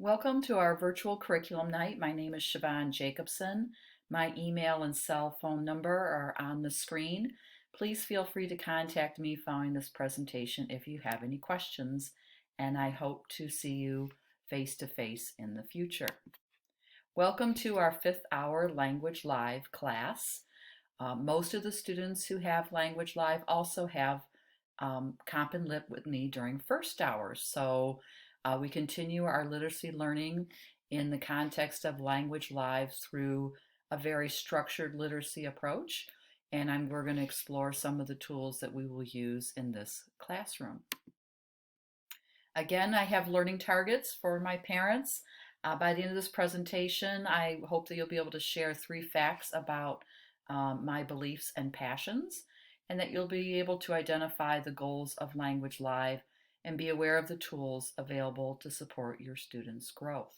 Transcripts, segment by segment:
Welcome to our virtual curriculum night. My name is Siobhan Jacobson. My email and cell phone number are on the screen. Please feel free to contact me following this presentation if you have any questions, and I hope to see you face-to-face in the future. Welcome to our 5th hour Language Live class. Most of the students who have Language Live also have Comp and Lip with me during first hour. So we continue our literacy learning in the context of Language Live through a very structured literacy approach, and we're going to explore some of the tools that we will use in this classroom. Again, I have learning targets for my parents. By the end of this presentation, I hope that you'll be able to share 3 facts about my beliefs and passions, and that you'll be able to identify the goals of Language Live and be aware of the tools available to support your students' growth.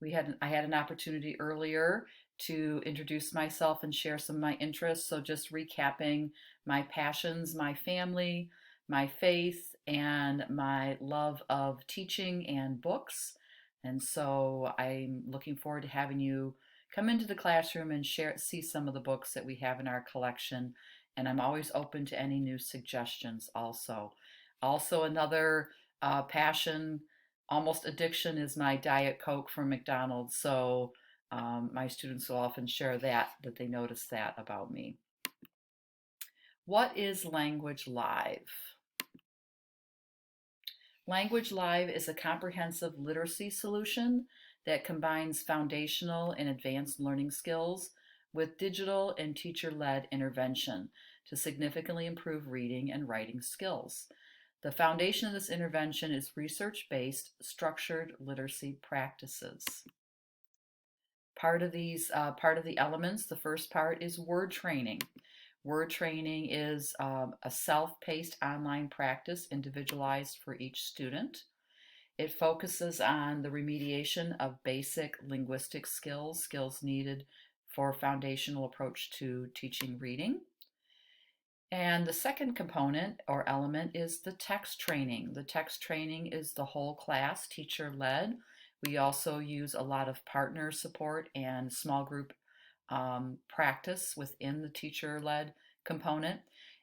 I had an opportunity earlier to introduce myself and share some of my interests. So just recapping my passions, my family, my faith, and my love of teaching and books. And so I'm looking forward to having you come into the classroom and see some of the books that we have in our collection. And I'm always open to any new suggestions also. Also, another passion, almost addiction, is my Diet Coke from McDonald's. So my students will often share that they notice that about me. What is Language Live? Language Live is a comprehensive literacy solution that combines foundational and advanced learning skills with digital and teacher-led intervention to significantly improve reading and writing skills. The foundation of this intervention is research-based, structured literacy practices. Part of the elements, the first part is word training. Word training is a self-paced online practice individualized for each student. It focuses on the remediation of basic linguistic skills needed for a foundational approach to teaching reading. And the second component or element is the text training. The text training is the whole class, teacher-led. We also use a lot of partner support and small group practice within the teacher-led component.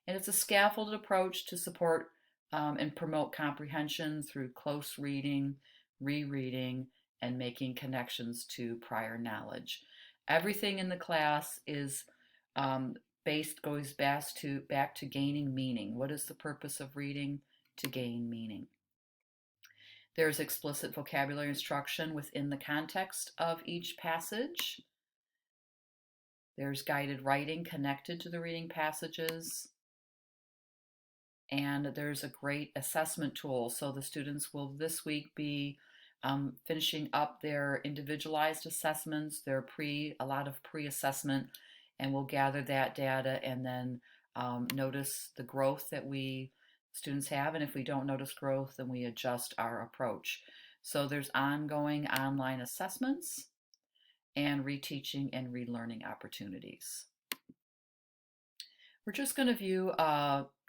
And it's a scaffolded approach to support and promote comprehension through close reading, rereading, and making connections to prior knowledge. Everything in the class is goes back to gaining meaning. What is the purpose of reading? To gain meaning. There's explicit vocabulary instruction within the context of each passage. There's guided writing connected to the reading passages. And there's a great assessment tool. So the students will this week be finishing up their individualized assessments, a lot of pre-assessment, and we'll gather that data and then notice the growth that students have. And if we don't notice growth, then we adjust our approach. So there's ongoing online assessments and reteaching and relearning opportunities. We're just going to view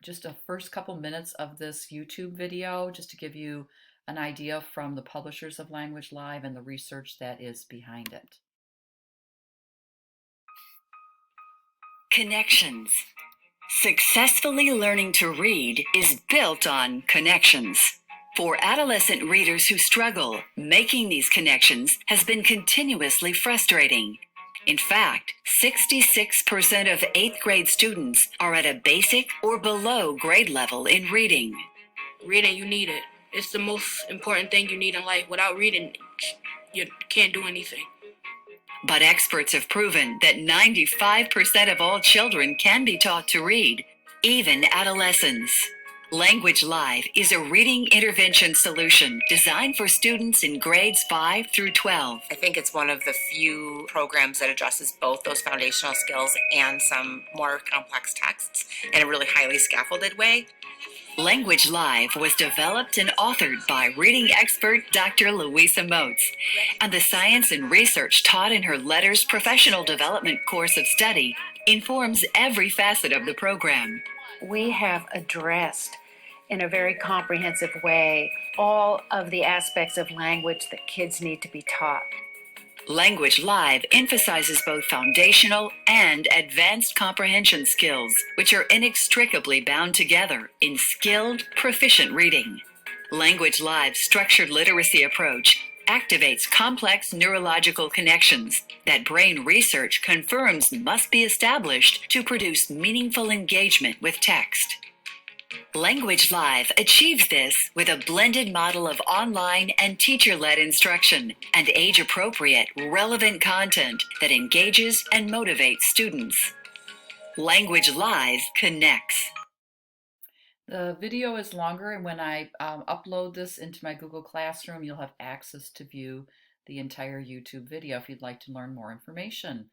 just a first couple minutes of this YouTube video just to give you an idea from the publishers of Language Live and the research that is behind it. Connections. Successfully learning to read is built on connections. For adolescent readers who struggle, making these connections has been continuously frustrating. In fact, 66% of 8th grade students are at a basic or below grade level in reading. Reading, you need it. It's the most important thing you need in life. Without reading, you can't do anything. But experts have proven that 95% of all children can be taught to read, even adolescents. Language Live is a reading intervention solution designed for students in grades 5 through 12. I think it's one of the few programs that addresses both those foundational skills and some more complex texts in a really highly scaffolded way. Language Live was developed and authored by reading expert Dr. Louisa Moats, and the science and research taught in her Letters Professional Development course of study informs every facet of the program. We have addressed in a very comprehensive way all of the aspects of language that kids need to be taught. Language Live emphasizes both foundational and advanced comprehension skills, which are inextricably bound together in skilled, proficient reading. Language Live's structured literacy approach activates complex neurological connections that brain research confirms must be established to produce meaningful engagement with text. Language Live achieves this with a blended model of online and teacher-led instruction and age-appropriate, relevant content that engages and motivates students. Language Live connects. The video is longer, and when I upload this into my Google Classroom, you'll have access to view the entire YouTube video if you'd like to learn more information.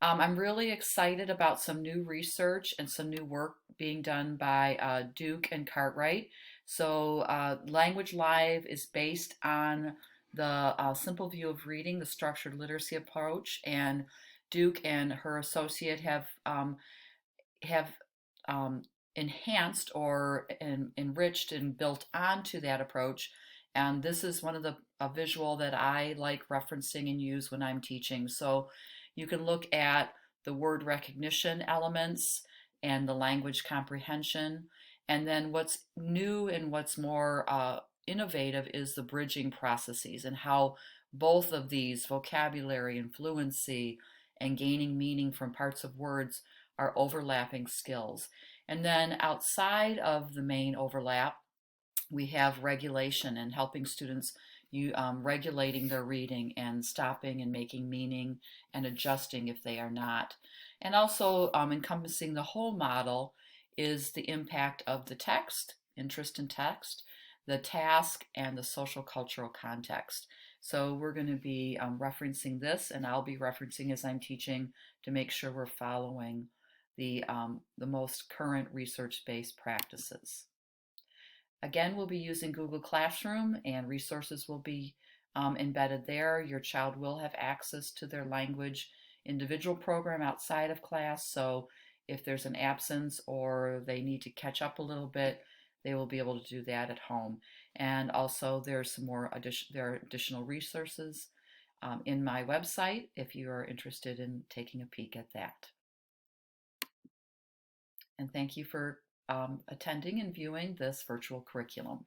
I'm really excited about some new research and some new work being done by Duke and Cartwright. So Language Live is based on the simple view of reading, the structured literacy approach, and Duke and her associate have enhanced or enriched and built onto that approach. And this is one of the a visual that I like referencing and use when I'm teaching. So you can look at the word recognition elements and the language comprehension. And then what's new and what's more innovative is the bridging processes and how both of these, vocabulary and fluency and gaining meaning from parts of words, are overlapping skills. And then outside of the main overlap, we have regulation and helping students regulating their reading and stopping and making meaning and adjusting if they are not. And also encompassing the whole model is the impact of the text, interest in text, the task, and the social cultural context. So we're going to be referencing this, and I'll be referencing as I'm teaching to make sure we're following the most current research-based practices. Again, we'll be using Google Classroom and resources will be embedded there. Your child will have access to their language individual program outside of class. So if there's an absence or they need to catch up a little bit, they will be able to do that at home. And also there's some more there are additional resources in my website if you are interested in taking a peek at that. And thank you for attending and viewing this virtual curriculum.